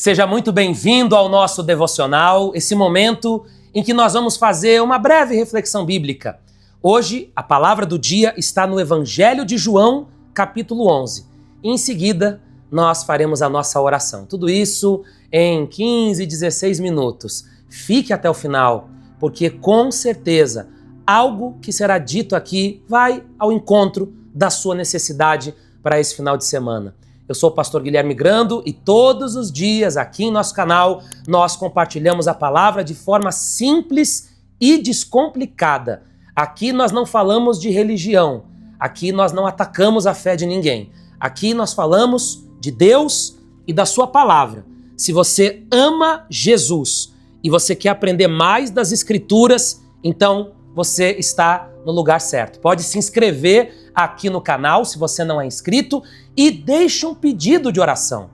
Seja muito bem-vindo ao nosso devocional, esse momento em que nós vamos fazer uma breve reflexão bíblica. Hoje, a palavra do dia está no Evangelho de João, capítulo 11. E em seguida, nós faremos a nossa oração. Tudo isso em 15, 16 minutos. Fique até o final, porque com certeza algo que será dito aqui vai ao encontro da sua necessidade para esse final de semana. Eu sou o pastor Guilherme Grando e todos os dias aqui em nosso canal nós compartilhamos a palavra de forma simples e descomplicada. Aqui nós não falamos de religião, aqui nós não atacamos a fé de ninguém. Aqui nós falamos de Deus e da sua palavra. Se você ama Jesus e você quer aprender mais das Escrituras, então você está no lugar certo. Pode se inscrever aqui no canal, se você não é inscrito, e deixe um pedido de oração.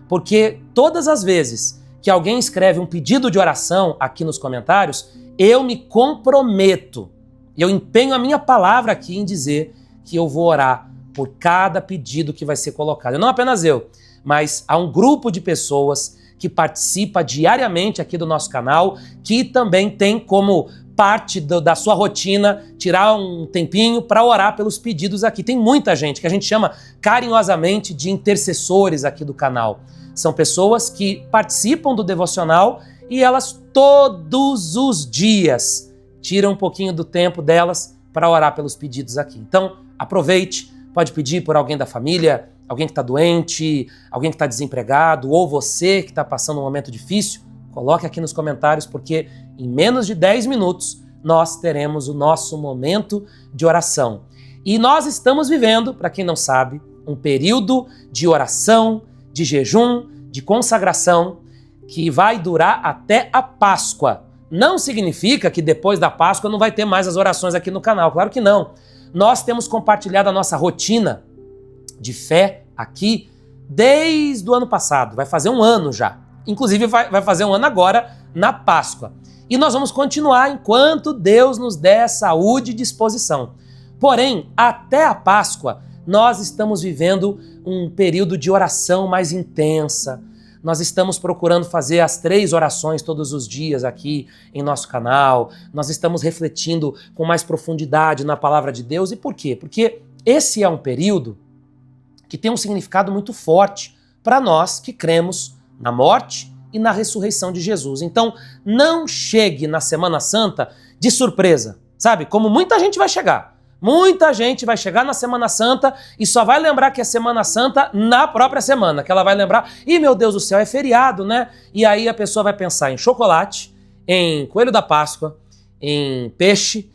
Porque todas as vezes que alguém escreve um pedido de oração aqui nos comentários, eu me comprometo, eu empenho a minha palavra aqui em dizer que eu vou orar por cada pedido que vai ser colocado. E não apenas eu, mas há um grupo de pessoas que participa diariamente aqui do nosso canal, que também tem como parte da sua rotina tirar um tempinho para orar pelos pedidos aqui. Tem muita gente que a gente chama carinhosamente de intercessores aqui do canal. São pessoas que participam do devocional e elas todos os dias tiram um pouquinho do tempo delas para orar pelos pedidos aqui. Então, aproveite, pode pedir por alguém da família, alguém que está doente, alguém que está desempregado, ou você que está passando um momento difícil. Coloque aqui nos comentários, porque em menos de 10 minutos nós teremos o nosso momento de oração. E nós estamos vivendo, para quem não sabe, um período de oração, de jejum, de consagração, que vai durar até a Páscoa. Não significa que depois da Páscoa não vai ter mais as orações aqui no canal, claro que não. Nós temos compartilhado a nossa rotina de fé aqui desde o ano passado, vai fazer um ano já. Inclusive vai fazer um ano agora, na Páscoa. E nós vamos continuar enquanto Deus nos der saúde e disposição. Porém, até a Páscoa, nós estamos vivendo um período de oração mais intensa. Nós estamos procurando fazer as 3 orações todos os dias aqui em nosso canal. Nós estamos refletindo com mais profundidade na palavra de Deus. E por quê? Porque esse é um período que tem um significado muito forte para nós que cremos na morte e na ressurreição de Jesus. Então, não chegue na Semana Santa de surpresa, sabe? Como muita gente vai chegar. Muita gente vai chegar na Semana Santa e só vai lembrar que é Semana Santa na própria semana, que ela vai lembrar, meu Deus do céu, é feriado, né? E aí a pessoa vai pensar em chocolate, em coelho da Páscoa, em peixe,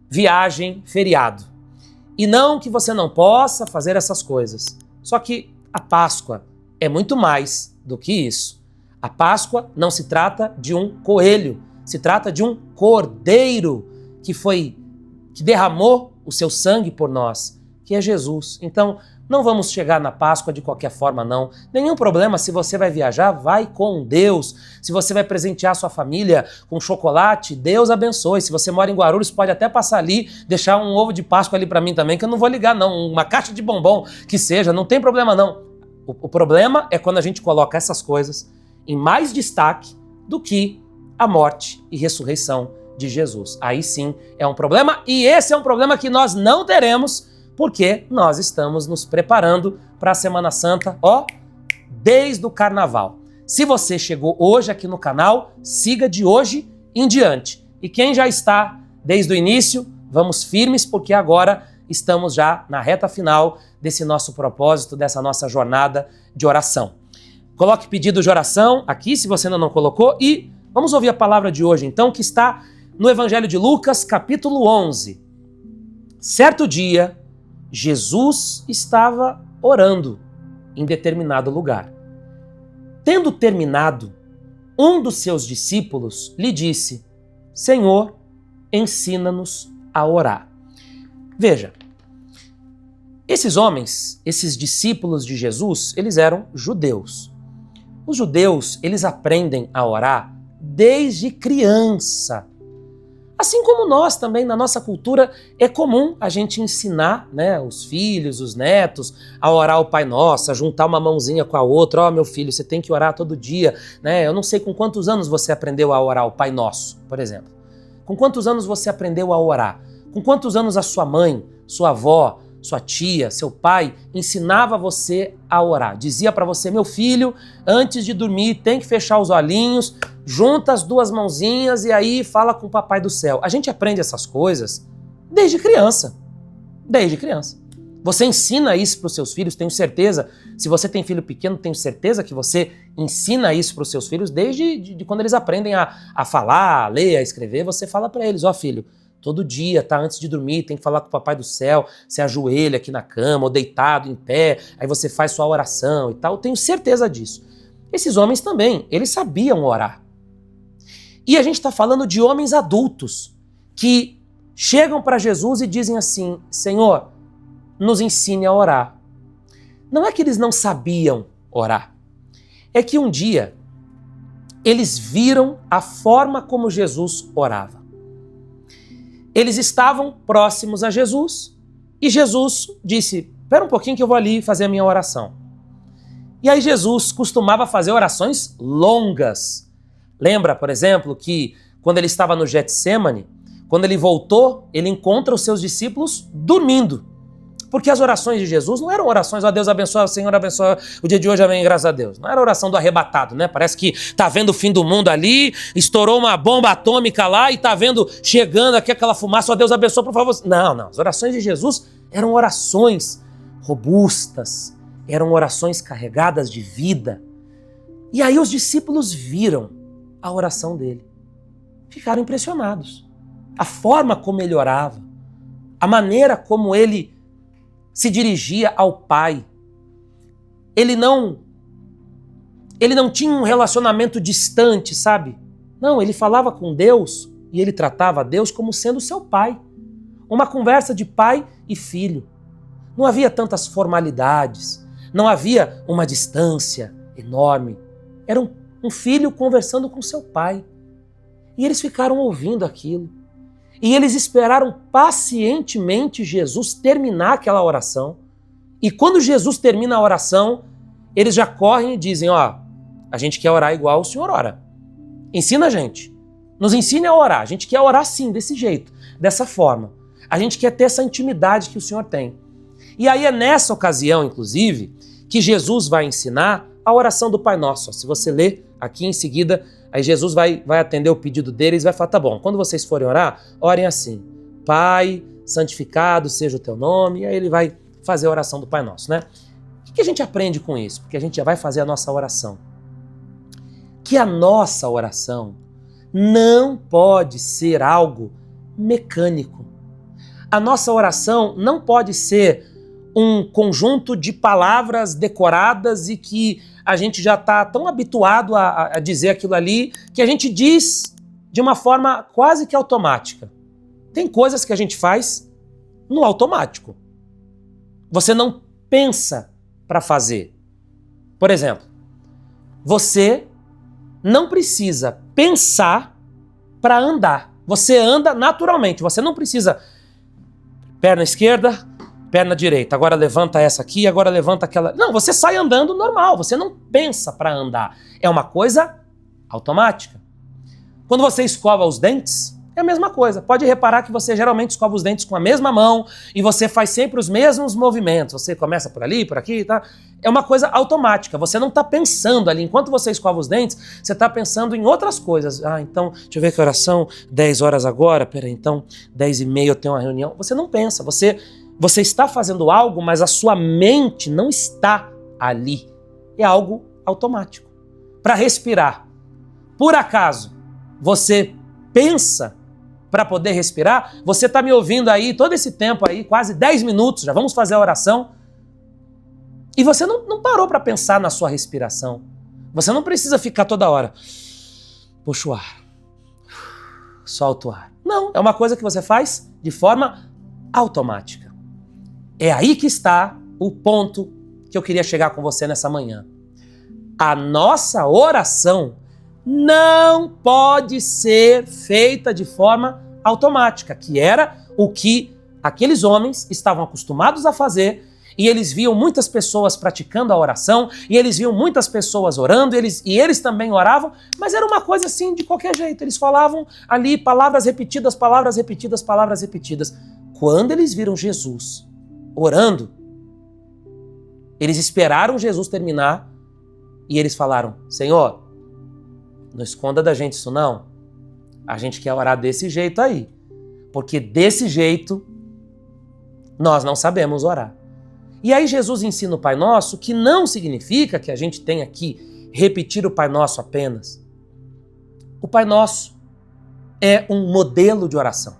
viagem, feriado. E não que você não possa fazer essas coisas. Só que a Páscoa é muito mais do que isso. A Páscoa não se trata de um coelho, se trata de um cordeiro que derramou o seu sangue por nós, que é Jesus. Então, não vamos chegar na Páscoa de qualquer forma, não. Nenhum problema, se você vai viajar, vai com Deus. Se você vai presentear sua família com chocolate, Deus abençoe. Se você mora em Guarulhos, pode até passar ali, deixar um ovo de Páscoa ali para mim também, que eu não vou ligar, não. Uma caixa de bombom, que seja, não tem problema, não. O problema é quando a gente coloca essas coisas em mais destaque do que a morte e ressurreição de Jesus. Aí sim é um problema, e esse é um problema que nós não teremos, porque nós estamos nos preparando para a Semana Santa, desde o Carnaval. Se você chegou hoje aqui no canal, siga de hoje em diante. E quem já está desde o início, vamos firmes, porque agora estamos já na reta final desse nosso propósito, dessa nossa jornada de oração. Coloque pedido de oração aqui, se você ainda não colocou, e vamos ouvir a palavra de hoje, então, que está no Evangelho de Lucas, capítulo 11. Certo dia, Jesus estava orando em determinado lugar. Tendo terminado, um dos seus discípulos lhe disse: Senhor, ensina-nos a orar. Veja, esses homens, esses discípulos de Jesus, eles eram judeus. Os judeus, eles aprendem a orar desde criança. Assim como nós também, na nossa cultura, é comum a gente ensinar, né, os filhos, os netos, a orar o Pai Nosso, a juntar uma mãozinha com a outra. Ó, meu filho, você tem que orar todo dia, né? Eu não sei com quantos anos você aprendeu a orar o Pai Nosso, por exemplo. Com quantos anos você aprendeu a orar? Com quantos anos a sua mãe, sua avó, sua tia, seu pai ensinava você a orar? Dizia para você, meu filho, antes de dormir tem que fechar os olhinhos, junta as duas mãozinhas e aí fala com o Papai do Céu. A gente aprende essas coisas desde criança. Desde criança. Você ensina isso para os seus filhos, tenho certeza. Se você tem filho pequeno, tenho certeza que você ensina isso para os seus filhos desde quando eles aprendem a falar, a ler, a escrever. Você fala para eles, ó filho, todo dia, tá? Antes de dormir, tem que falar com o Papai do Céu, você ajoelha aqui na cama, ou deitado, em pé, aí você faz sua oração e tal. Eu tenho certeza disso. Esses homens também, eles sabiam orar. E a gente está falando de homens adultos que chegam para Jesus e dizem assim, Senhor, nos ensine a orar. Não é que eles não sabiam orar, é que um dia eles viram a forma como Jesus orava. Eles estavam próximos a Jesus e Jesus disse, espera um pouquinho que eu vou ali fazer a minha oração. E aí Jesus costumava fazer orações longas. Lembra, por exemplo, que quando ele estava no Getsêmani, quando ele voltou, ele encontra os seus discípulos dormindo. Porque as orações de Jesus não eram orações, ó Deus abençoe, o Senhor abençoe, o dia de hoje, amém, graças a Deus. Não era oração do arrebatado, né? Parece que tá vendo o fim do mundo ali, estourou uma bomba atômica lá e tá vendo chegando aqui aquela fumaça, ó Deus abençoe, por favor. Não, não. As orações de Jesus eram orações robustas, eram orações carregadas de vida. E aí os discípulos viram a oração dele. Ficaram impressionados. A forma como ele orava, a maneira como ele se dirigia ao Pai. Ele não tinha um relacionamento distante, sabe? Não, ele falava com Deus e ele tratava Deus como sendo seu pai. Uma conversa de pai e filho. Não havia tantas formalidades, não havia uma distância enorme. Era um filho conversando com seu pai. E eles ficaram ouvindo aquilo. E eles esperaram pacientemente Jesus terminar aquela oração. E quando Jesus termina a oração, eles já correm e dizem, ó, a gente quer orar igual o Senhor ora. Ensina a gente. Nos ensine a orar. A gente quer orar assim, desse jeito, dessa forma. A gente quer ter essa intimidade que o Senhor tem. E aí é nessa ocasião, inclusive, que Jesus vai ensinar a oração do Pai Nosso. Se você ler aqui em seguida, aí Jesus vai atender o pedido deles e vai falar, tá bom, quando vocês forem orar, orem assim, Pai, santificado seja o teu nome, e aí ele vai fazer a oração do Pai Nosso, né? O que a gente aprende com isso? Porque a gente já vai fazer a nossa oração. Que a nossa oração não pode ser algo mecânico. A nossa oração não pode ser um conjunto de palavras decoradas e que a gente já está tão habituado a dizer aquilo ali que a gente diz de uma forma quase que automática. Tem coisas que a gente faz no automático. Você não pensa para fazer. Por exemplo, você não precisa pensar para andar. Você anda naturalmente. Você não precisa perna esquerda, perna direita, agora levanta essa aqui, agora levanta aquela. Não, você sai andando normal, você não pensa para andar. É uma coisa automática. Quando você escova os dentes, é a mesma coisa. Pode reparar que você geralmente escova os dentes com a mesma mão e você faz sempre os mesmos movimentos. Você começa por ali, por aqui, tá? É uma coisa automática. Você não está pensando ali. Enquanto você escova os dentes, você está pensando em outras coisas. Ah, então, deixa eu ver que oração, 10 horas agora, peraí, então, 10h30 eu tenho uma reunião. Você não pensa, você está fazendo algo, mas a sua mente não está ali. É algo automático. Para respirar, por acaso, você pensa para poder respirar? Você está me ouvindo aí todo esse tempo aí, quase 10 minutos, já vamos fazer a oração. E você não parou para pensar na sua respiração. Você não precisa ficar toda hora. Puxa o ar. Solta o ar. Não, é uma coisa que você faz de forma automática. É aí que está o ponto que eu queria chegar com você nessa manhã. A nossa oração não pode ser feita de forma automática, que era o que aqueles homens estavam acostumados a fazer, e eles viam muitas pessoas praticando a oração, e eles viam muitas pessoas orando, e eles também oravam, mas era uma coisa assim, de qualquer jeito. Eles falavam ali palavras repetidas, palavras repetidas, palavras repetidas. Quando eles viram Jesus orando, eles esperaram Jesus terminar, e eles falaram: Senhor, não esconda da gente isso não. A gente quer orar desse jeito aí, porque desse jeito nós não sabemos orar. E aí Jesus ensina o Pai Nosso, que não significa que a gente tenha que repetir o Pai Nosso apenas. O Pai Nosso é um modelo de oração.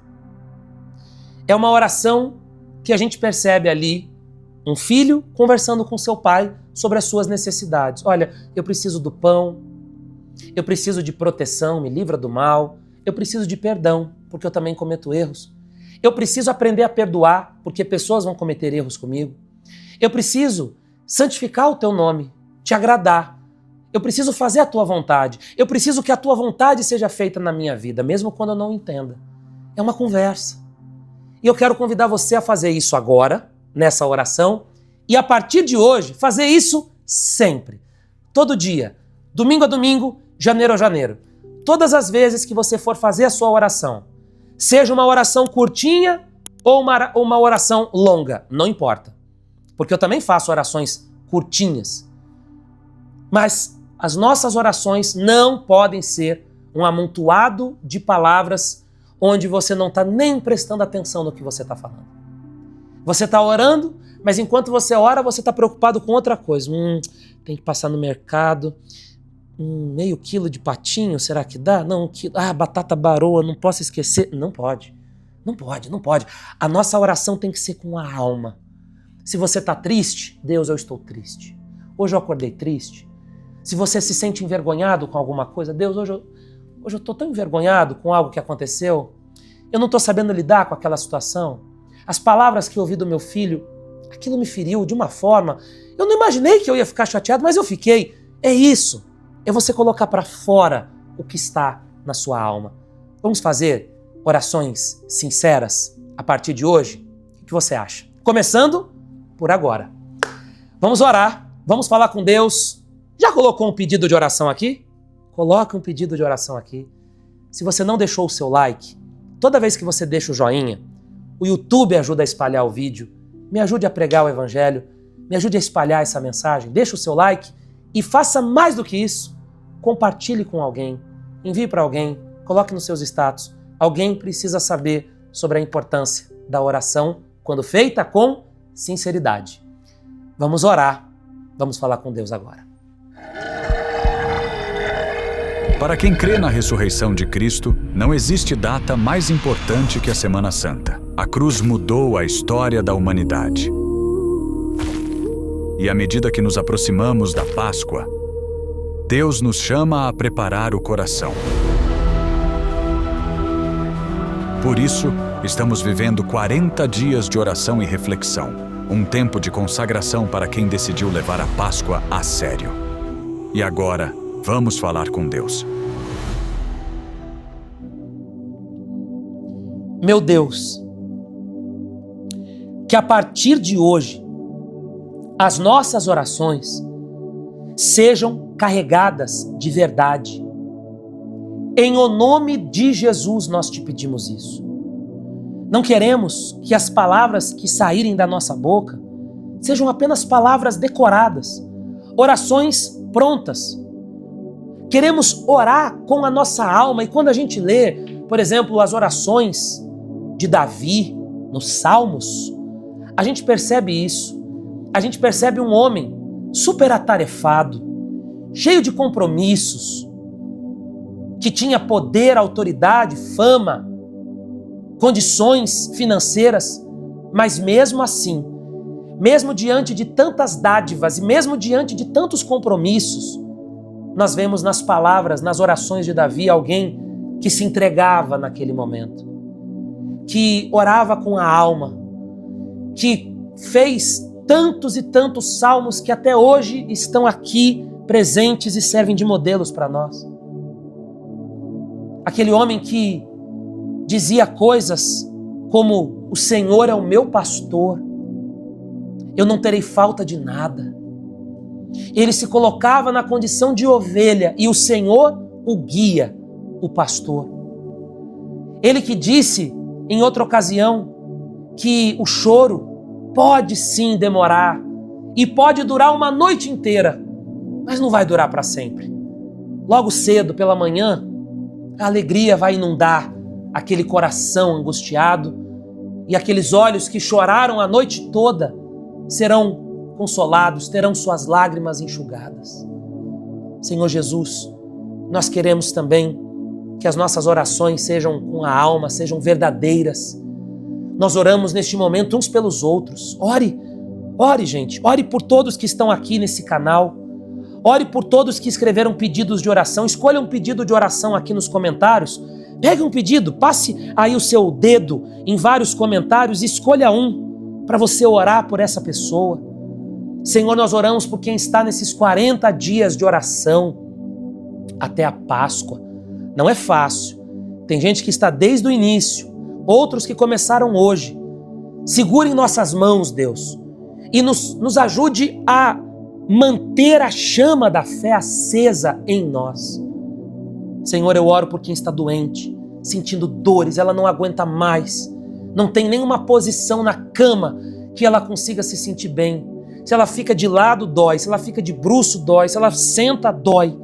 É uma oração que a gente percebe ali um filho conversando com seu pai sobre as suas necessidades. Olha, eu preciso do pão, eu preciso de proteção, me livra do mal, eu preciso de perdão, porque eu também cometo erros. Eu preciso aprender a perdoar, porque pessoas vão cometer erros comigo. Eu preciso santificar o teu nome, te agradar. Eu preciso fazer a tua vontade. Eu preciso que a tua vontade seja feita na minha vida, mesmo quando eu não entenda. É uma conversa. E eu quero convidar você a fazer isso agora, nessa oração, e a partir de hoje, fazer isso sempre. Todo dia, domingo a domingo, janeiro a janeiro. Todas as vezes que você for fazer a sua oração, seja uma oração curtinha ou uma oração longa, não importa. Porque eu também faço orações curtinhas. Mas as nossas orações não podem ser um amontoado de palavras onde você não está nem prestando atenção no que você está falando. Você está orando, mas enquanto você ora, você está preocupado com outra coisa. Tem que passar no mercado. Meio quilo de patinho, será que dá? Não, 1 quilo. Batata baroa, não posso esquecer. Não pode. Não pode, não pode. A nossa oração tem que ser com a alma. Se você está triste, Deus, eu estou triste. Hoje eu acordei triste. Se você se sente envergonhado com alguma coisa, Deus, hoje eu estou tão envergonhado com algo que aconteceu. Eu não estou sabendo lidar com aquela situação. As palavras que eu ouvi do meu filho, aquilo me feriu de uma forma. Eu não imaginei que eu ia ficar chateado, mas eu fiquei. É isso. É você colocar para fora o que está na sua alma. Vamos fazer orações sinceras a partir de hoje? O que você acha? Começando por agora. Vamos orar, vamos falar com Deus. Já colocou um pedido de oração aqui? Coloca um pedido de oração aqui. Se você não deixou o seu like, toda vez que você deixa o joinha, o YouTube ajuda a espalhar o vídeo, me ajude a pregar o evangelho, me ajude a espalhar essa mensagem, deixa o seu like e faça mais do que isso. Compartilhe com alguém, envie para alguém, coloque nos seus status. Alguém precisa saber sobre a importância da oração quando feita com sinceridade. Vamos orar, vamos falar com Deus agora. Para quem crê na ressurreição de Cristo, não existe data mais importante que a Semana Santa. A cruz mudou a história da humanidade. E à medida que nos aproximamos da Páscoa, Deus nos chama a preparar o coração. Por isso, estamos vivendo 40 dias de oração e reflexão, um tempo de consagração para quem decidiu levar a Páscoa a sério. E agora, vamos falar com Deus. Meu Deus, que a partir de hoje, as nossas orações sejam carregadas de verdade. Em o nome de Jesus nós te pedimos isso. Não queremos que as palavras que saírem da nossa boca sejam apenas palavras decoradas, orações prontas. Queremos orar com a nossa alma e quando a gente lê, por exemplo, as orações de Davi nos Salmos, a gente percebe isso. A gente percebe um homem super atarefado, cheio de compromissos, que tinha poder, autoridade, fama, condições financeiras, mas mesmo assim, mesmo diante de tantas dádivas e mesmo diante de tantos compromissos, nós vemos nas palavras, nas orações de Davi, alguém que se entregava naquele momento, que orava com a alma, que fez tantos e tantos salmos que até hoje estão aqui presentes e servem de modelos para nós. Aquele homem que dizia coisas como: o Senhor é o meu pastor, eu não terei falta de nada. Ele se colocava na condição de ovelha e o Senhor o guia, o pastor. Ele que disse em outra ocasião que o choro pode sim demorar e pode durar uma noite inteira, mas não vai durar para sempre. Logo cedo, pela manhã, a alegria vai inundar aquele coração angustiado e aqueles olhos que choraram a noite toda serão consolados, terão suas lágrimas enxugadas. Senhor Jesus, nós queremos também que as nossas orações sejam com a alma, sejam verdadeiras. Nós oramos neste momento uns pelos outros. Ore, gente, ore por todos que estão aqui nesse canal. Ore por todos que escreveram pedidos de oração. Escolha um pedido de oração aqui nos comentários. Pegue um pedido, passe aí o seu dedo em vários comentários e escolha um para você orar por essa pessoa. Senhor, nós oramos por quem está nesses 40 dias de oração até a Páscoa. Não é fácil. Tem gente que está desde o início, outros que começaram hoje. Segure em nossas mãos, Deus, e nos ajude a manter a chama da fé acesa em nós. Senhor, eu oro por quem está doente, sentindo dores, ela não aguenta mais, não tem nenhuma posição na cama que ela consiga se sentir bem. Se ela fica de lado, dói. Se ela fica de bruço, dói. Se ela senta, dói.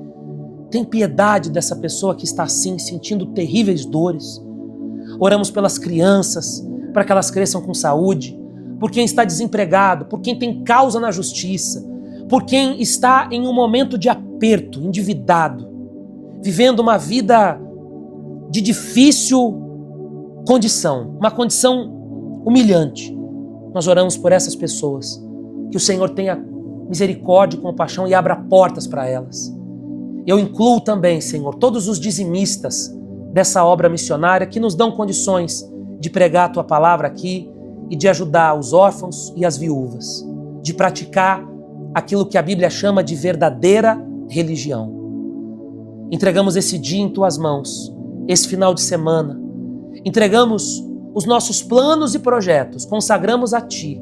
Tem piedade dessa pessoa que está assim, sentindo terríveis dores. Oramos pelas crianças, para que elas cresçam com saúde, por quem está desempregado, por quem tem causa na justiça, por quem está em um momento de aperto, endividado, vivendo uma vida de difícil condição, uma condição humilhante. Nós oramos por essas pessoas, que o Senhor tenha misericórdia e compaixão e abra portas para elas. Eu incluo também, Senhor, todos os dizimistas dessa obra missionária que nos dão condições de pregar a Tua palavra aqui e de ajudar os órfãos e as viúvas, de praticar aquilo que a Bíblia chama de verdadeira religião. Entregamos esse dia em Tuas mãos, esse final de semana. Entregamos os nossos planos e projetos, consagramos a Ti.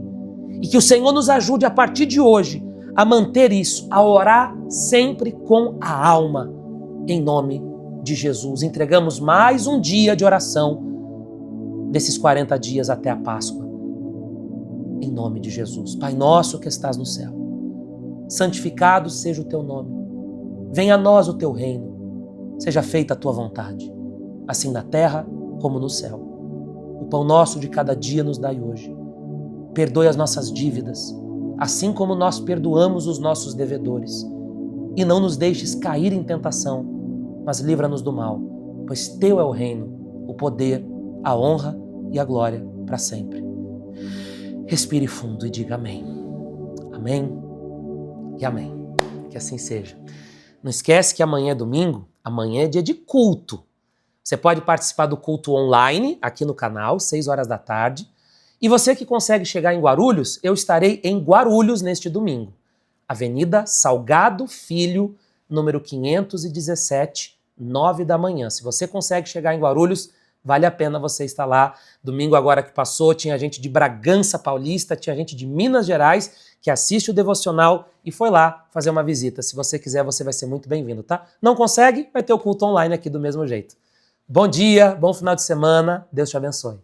E que o Senhor nos ajude a partir de hoje a manter isso, a orar sempre com a alma, em nome de Jesus. Entregamos mais um dia de oração desses 40 dias até a Páscoa, em nome de Jesus. Pai nosso que estás no céu, santificado seja o Teu nome. Venha a nós o Teu reino. Seja feita a Tua vontade, assim na terra como no céu. O pão nosso de cada dia nos dai hoje. Perdoe as nossas dívidas, assim como nós perdoamos os nossos devedores. E não nos deixes cair em tentação, mas livra-nos do mal, pois Teu é o reino, o poder, a honra e a glória para sempre. Respire fundo e diga amém. Amém e amém. Que assim seja. Não esquece que amanhã é domingo, amanhã é dia de culto. Você pode participar do culto online aqui no canal, 6 horas da tarde. E você que consegue chegar em Guarulhos, eu estarei em Guarulhos neste domingo. Avenida Salgado Filho, número 517, 9 da manhã. Se você consegue chegar em Guarulhos, vale a pena você estar lá. Domingo agora que passou, tinha gente de Bragança Paulista, tinha gente de Minas Gerais que assiste o devocional e foi lá fazer uma visita. Se você quiser, você vai ser muito bem-vindo, tá? Não consegue? Vai ter o culto online aqui do mesmo jeito. Bom dia, bom final de semana, Deus te abençoe.